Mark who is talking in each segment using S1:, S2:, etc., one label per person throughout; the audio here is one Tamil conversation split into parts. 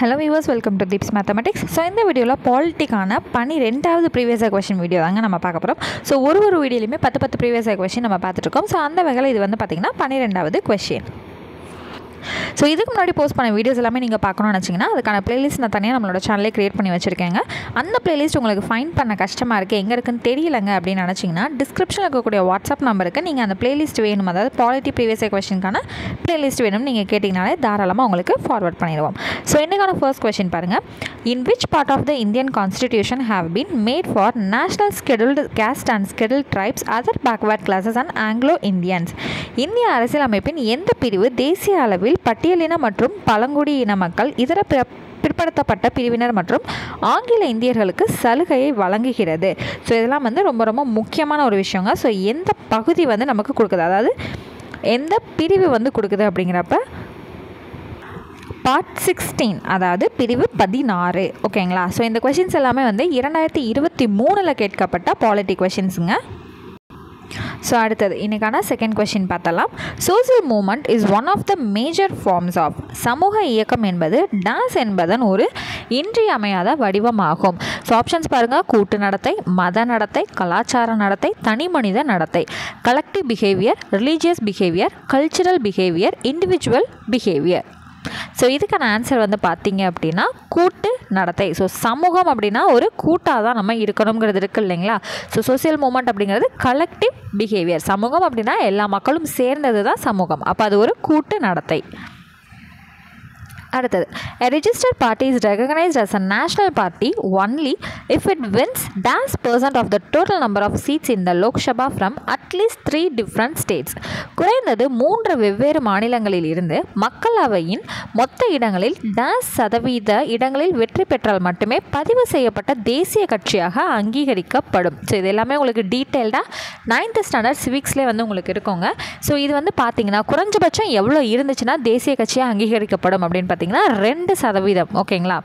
S1: Hello viewers, welcome to Deeps Mathematics. So இந்த வீடியோல பாலிட்டிக்கான 12வது ப்ரீவியஸ் இயர் क्वेश्चन வீடியோ தாங்க நம்ம பார்க்க போறோம். So ஒரு வீடியோலயுமே 10 ப்ரீவியஸ் இயர் क्वेश्चन நம்ம பார்த்துட்டு இருக்கோம். So அந்த வகையில இது வந்து பாத்தீங்கன்னா 12வது क्वेश्चन. ஸோ இதுக்கு முன்னாடி போஸ்ட் பண்ண வீடியோஸ் எல்லாமே நீங்கள் பார்க்கணும்னு நினச்சிங்கன்னா அதுக்கான பிளேலிஸ்ட் நான் தனியாக நம்மளோட சேனலே க்ரியேட் பண்ணி வச்சுருக்கேங்க. அந்த பிளேலிஸ்ட் உங்களுக்கு ஃபைண்ட் பண்ண கஷ்டமாக இருக்குது, எங்கே இருக்குன்னு தெரியலங்க அப்படின்னு நினச்சிங்கன்னா டிஸ்கிரிப்ஷனில் இருக்கக்கூடிய வாட்ஸ்அப் நம்பருக்கு நீங்கள் அந்த பிளேலிஸ்ட் வேணும், அதாவது பாலிட்டி ப்ரீவியஸ் இயர் क्वेश्चनக்கான பிளேலிஸ்ட் வேணும்னு நீங்கள் கேட்டிங்கனாலே தாராளமாக உங்களுக்கு ஃபார்வர்ட் பண்ணிடுவோம். ஸோ இன்றைக்கான ஃபர்ஸ்ட் क्वेश्चन பாருங்கள். In which part of the Indian constitution have been made for national scheduled caste and scheduled tribes other backward classes and Anglo Indians? இந்திய அரசியலமைப்பின் எந்த பிரிவு தேசிய அளவில் பட்டியலின மற்றும் பழங்குடியின மக்கள், இதர பிற்படுத்தப்பட்ட பிரிவினர் மற்றும் ஆங்கில இந்தியர்களுக்கு சலுகையை வழங்குகிறது? ஸோ இதெல்லாம் வந்து ரொம்ப ரொம்ப முக்கியமான ஒரு விஷயங்க. ஸோ எந்த பகுதி வந்து நமக்கு கொடுக்குது, அதாவது எந்த பிரிவு வந்து கொடுக்குது அப்படிங்கிறப்ப பார்ட் 16, அதாவது பிரிவு 16. ஓகேங்களா? ஸோ இந்த கொஷின்ஸ் எல்லாமே வந்து 2023 கேட்கப்பட்ட பாலிட்டி கொஷின்ஸுங்க. ஸோ அடுத்தது இன்றைக்கான செகண்ட் கொஷின் பார்த்தலாம். Social movement is one of the major forms of. சமூக இயக்கம் என்பது டான்ஸ் என்பதன் ஒரு இன்றியமையாத வடிவமாகும். ஸோ ஆப்ஷன்ஸ் பாருங்கள். கூட்டு நடத்தை, மத நடத்தை, கலாச்சார நடத்தை, தனி மனித நடத்தை, collective behaviour, religious behaviour, cultural behaviour, individual behaviour. So இதுக்கான ஆன்சர் வந்து பார்த்தீங்க அப்படின்னா கூட்டு நடத்தை. ஸோ சமூகம் அப்படின்னா ஒரு கூட்டாக தான் நம்ம இருக்கணுங்கிறது இருக்குது இல்லைங்களா? ஸோ சோசியல் மூமெண்ட் அப்படிங்கிறது கலெக்டிவ் பிஹேவியர். சமூகம் அப்படின்னா எல்லா மக்களும் சேர்ந்தது தான் சமூகம். அப்போ அது ஒரு கூட்டு நடத்தை. அடுத்தது, a registered party is recognized as a national party only if it wins %% of the total number of seats in the Lok Sabha from at least 3 different states. குறைந்தது 3 வெவ்வேறு மாநிலங்களில் இருந்து மக்களவையின் மொத்த இடங்களில் %% இடங்களில் வெற்றி பெற்றால் மட்டுமே பதிவு செய்யப்பட்ட தேசிய கட்சியாக அங்கீகரிக்கப்படும். ஸோ இது எல்லாமே உங்களுக்கு டீட்டெயில்டாக 9th ஸ்டாண்டர்ட் சிவிக்ஸ்லேயே வந்து உங்களுக்கு இருக்குங்க. ஸோ இது வந்து பார்த்தீங்கன்னா குறைஞ்சபட்சம் எவ்வளோ இருந்துச்சுன்னா தேசிய கட்சியாக அங்கீகரிக்கப்படும் அப்படின்னு பார்த்தீங்கன்னா 2%. ஓகேங்களா?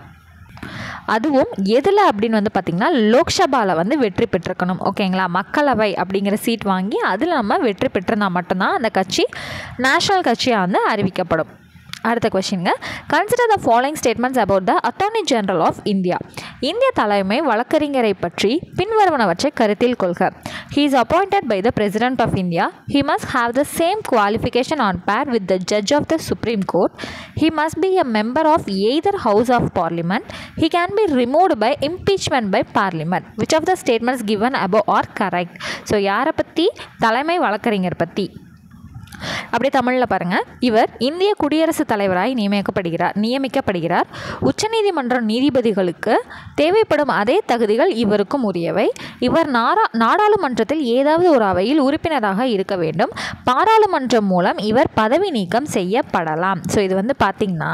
S1: அதுவும் எதில் அப்படின்னு வந்து பார்த்திங்கன்னா லோக்சபாவில் வந்து வெற்றி பெற்றிருக்கணும். ஓகேங்களா? மக்களவை அப்படிங்கிற சீட் வாங்கி அதில் நம்ம வெற்றி பெற்றிருந்தால் மட்டும்தான் அந்த கட்சி நேஷனல் கட்சியாக வந்து அறிவிக்கப்படும். அடுத்த கொஷினுங்க. Consider the following statements about the attorney general of India. இந்திய தலைமை வழக்கறிஞரை பற்றி பின்வருவனவற்றை கருத்தில் கொள்க. He is appointed by the President of India. He must have the same qualification on par with the judge of the Supreme Court. He must be a member of either House of Parliament. He can be removed by impeachment by Parliament. Which of the statements given above are correct? So யாரை பற்றி? தலைமை வழக்கறிஞர் பற்றி. அப்படியே தமிழில் பாருங்கள். இவர் இந்திய குடியரசுத் தலைவராய் நியமிக்கப்படுகிறார். உச்சநீதிமன்ற நீதிபதிகளுக்கு தேவைப்படும் அதே தகுதிகள் இவருக்கும் உரியவை. இவர் நாடாளுமன்றத்தில் ஏதாவது ஒரு அவையில் உறுப்பினராக இருக்க வேண்டும். பாராளுமன்றம் மூலம் இவர் பதவி நீக்கம் செய்யப்படலாம். ஸோ இது வந்து பார்த்திங்கன்னா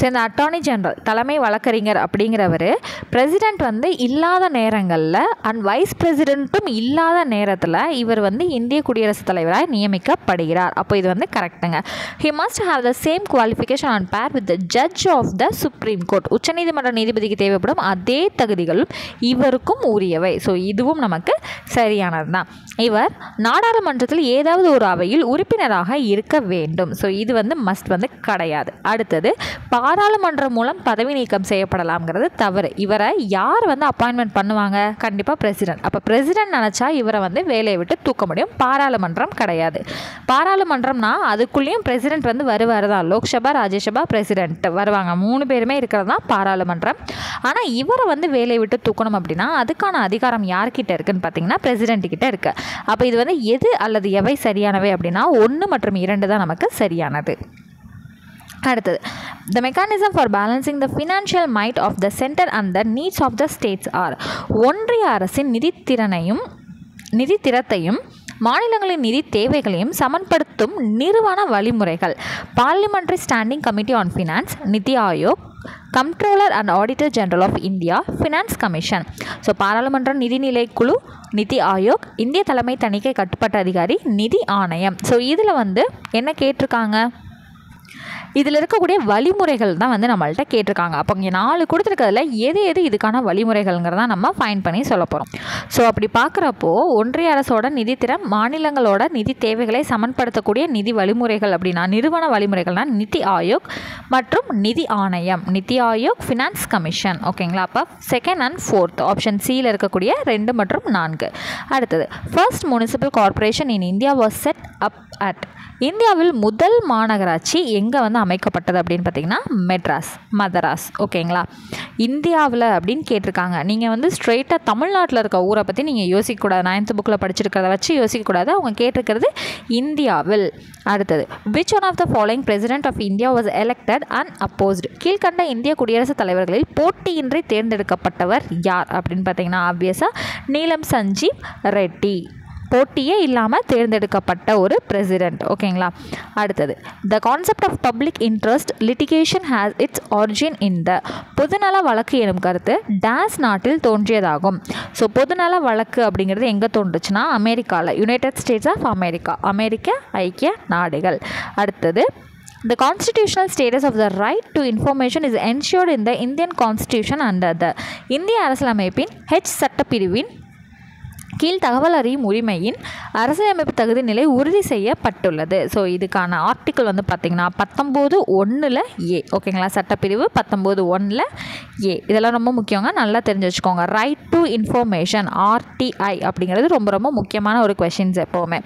S1: இந்த அட்டார்னி ஜெனரல் தலைமை வழக்கறிஞர் அப்படிங்கிறவர் பிரசிடெண்ட் வந்து இல்லாத நேரங்களில் அண்ட் வைஸ் பிரசிடெண்ட்டும் இல்லாத நேரத்தில் இவர் வந்து இந்திய குடியரசுத் தலைவராக நியமிக்கப்படுகிறார். அப்போ இது வந்து கரெக்டுங்க. He must have the same qualification on par with the judge of the supreme court. உச்சநீதிமன்ற நீதிபதிக்கு தேவைப்படும் அதே தகுதிகளும் இவருக்கும் உரியவை. ஸோ இதுவும் நமக்கு சரியானது தான். இவர் நாடாளுமன்றத்தில் ஏதாவது ஒரு அவையில் உறுப்பினராக இருக்க வேண்டும். ஸோ இது வந்து மஸ்ட் வந்து கிடையாது. அடுத்தது, பாராளுமன்றம் மூலம் பதவி நீக்கம் செய்யப்படலாம்ங்கிறது தவறு. இவரை யார் வந்து அப்பாயின்மெண்ட் பண்ணுவாங்க? கண்டிப்பாக பிரசிடென்ட். அப்போ பிரசிடென்ட் நினச்சா இவரை வந்து வேலையை விட்டு தூக்க முடியும். பாராளுமன்றம் கிடையாது. பாராளுமன்றம்னா அதுக்குள்ளேயும் பிரசிடென்ட் வந்து வருவார் தான். லோக்சபா, ராஜ்யசபா, பிரசிடென்ட் வருவாங்க. 3 பேருமே இருக்கிறது தான் பாராளுமன்றம். ஆனால் இவரை வந்து வேலையை விட்டு தூக்கணும் அப்படின்னா அதுக்கான அதிகாரம் யார்கிட்ட இருக்குன்னு பார்த்தீங்கன்னா பிரசிடென்ட் கிட்ட இருக்கு. அப்போ இது வந்து எது அல்லது எவை சரியானவை அப்படின்னா 1 மற்றும் 2 தான் நமக்கு சரியானது. அடுத்தது, the mechanism for balancing the financial might of the center and the needs of the states are. ஒன்றிய அரசின் நிதித்திரத்தையும் மாநிலங்களின் நிதி தேவைகளையும் சமன்படுத்தும் நிறுவன வழிமுறைகள். Parliamentary standing committee on finance, NITI Aayog, comptroller and auditor general of India, finance commission. So பாராளுமன்ற நிதிநிலை குழு, நிதி ஆயோக், இந்திய தலைமை தணிக்கை கட்டுப்பாட்டு அதிகாரி, நிதி ஆணையம். ஸோ இதில் வந்து என்ன கேட்டிருக்காங்க? இதில் இருக்கக்கூடிய வழிமுறைகள் தான் வந்து நம்மள்ட்ட கேட்டிருக்காங்க. அப்போ இங்கே 4 கொடுத்துருக்கிறதுல எது எது இதுக்கான வழிமுறைகள்ங்கிறத நம்ம ஃபைன் பண்ணி சொல்ல போகிறோம். ஸோ அப்படி பார்க்குறப்போ ஒன்றிய அரசோட நிதித்திறம் மாநிலங்களோட நிதி தேவைகளை சமன்படுத்தக்கூடிய நிதி வழிமுறைகள் அப்படின்னா நிறுவன வழிமுறைகள்னால் நிதி ஆயோக் மற்றும் நிதி ஆணையம், நிதி ஆயோக், ஃபினான்ஸ் கமிஷன். ஓகேங்களா? அப்போ செகண்ட் அண்ட் ஃபோர்த் ஆப்ஷன் சியில் இருக்கக்கூடிய 2 மற்றும் 4. அடுத்தது first municipal corporation in India was set up at. இந்தியாவில் முதல் மாநகராட்சி எங்கே வந்து அமைக்கப்பட்டது அப்படின்னு பார்த்தீங்கன்னா மதராஸ். ஓகேங்களா? இந்தியாவில் அப்படின்னு கேட்டிருக்காங்க. நீங்கள் வந்து ஸ்ட்ரெயிட்டாக தமிழ்நாட்டில் இருக்க ஊரை பற்றி நீங்கள் யோசிக்கக்கூடாது. 9th புக்கில் படிச்சிருக்கிறத வச்சு யோசிக்கக்கூடாது. அவங்க கேட்டிருக்கிறது இந்தியாவில். அடுத்தது which one of the following president of India was elected unopposed? கீழ்கண்ட இந்திய குடியரசுத் தலைவர்களில் போட்டியின்றி தேர்ந்தெடுக்கப்பட்டவர் யார் அப்படின்னு பார்த்தீங்கன்னா ஆப்வியஸாக நீலம் சஞ்சீவ் ரெட்டி. போட்டியே இல்லாமல் தேர்ந்தெடுக்கப்பட்ட ஒரு பிரசிடெண்ட். ஓகேங்களா? அடுத்தது the concept of public interest litigation has its origin in the. பொதுநல வழக்கு எனும் கருத்து டாஸ் நாட்டில் தோன்றியதாகும். ஸோ பொதுநல வழக்கு அப்படிங்கிறது எங்கே தோன்றுச்சுன்னா அமெரிக்காவில், யுனைடெட் ஸ்டேட்ஸ் ஆஃப் அமெரிக்க ஐக்கிய நாடுகள். அடுத்தது The constitutional status of the right to information is ensured in the Indian Constitution under the. இந்திய அரசியலமைப்பின் H சட்டப்பிரிவின் கீழ் தகவல் அறியும் உரிமையின் அரசியலமைப்பு தகுதி நிலை உறுதி செய்யப்பட்டுள்ளது. ஸோ இதுக்கான ஆர்டிக்கிள் வந்து பார்த்திங்கன்னா 19(1) A. ஓகேங்களா? சட்டப்பிரிவு 19(1) A. இதெல்லாம் ரொம்ப முக்கியங்க, நல்லா தெரிஞ்சு வச்சுக்கோங்க. ரைட் டு இன்ஃபர்மேஷன் RTI அப்படிங்கிறது ரொம்ப ரொம்ப முக்கியமான ஒரு கொஷின்ஸ் எப்போவுமே.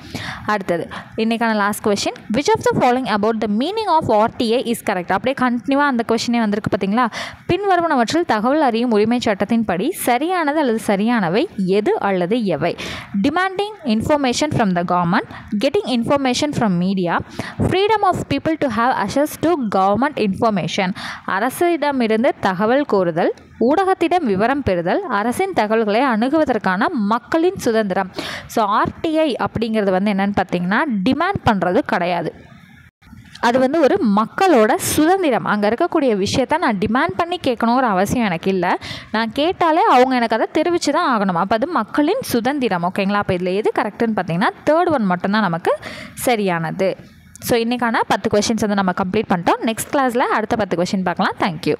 S1: அடுத்தது இன்றைக்கான last question which of the following about the meaning of RTI is correct. அப்படியே கண்டினியூவாக அந்த கொஷினே வந்திருக்கு பார்த்தீங்களா? பின்வருவனவற்றில் தகவல் அறியும் உரிமை சட்டத்தின்படி சரியானது அல்லது சரியானவை எது அல்லது எவை? Demanding information from the government, getting information from media, freedom of people to have access to government information. அரசிடமிருந்து தகவல் கோருதல், ஊடகத்திடம் விவரம் பெறுதல், அரசின் தகவல்களை அணுகுவதற்கான மக்களின் சுதந்திரம். ஸோ RTI அப்படிங்கிறது வந்து என்னென்னு பார்த்தீங்கன்னா டிமாண்ட் பண்ணுறது கிடையாது. அது வந்து ஒரு மக்களோட சுதந்திரம். அங்கே இருக்கக்கூடிய விஷயத்த நான் டிமாண்ட் பண்ணி கேட்கணுங்கிற அவசியம் எனக்கு இல்லை. நான் கேட்டாலே அவங்க எனக்கு அதை தெரிவித்து தான் ஆகணும். அப்போ அது மக்களின் சுதந்திரம். ஓகேங்களா? அப்போ இதில் எது கரெக்டுன்னு பார்த்தீங்கன்னா 3rd one மட்டும்தான் நமக்கு சரியானது. ஸோ இன்றைக்கான 10 கொஷின்ஸ் வந்து நம்ம கம்ப்ளீட் பண்ணிட்டோம். நெக்ஸ்ட் கிளாஸில் அடுத்த 10 கொஷின் பார்க்கலாம். தேங்க்யூ.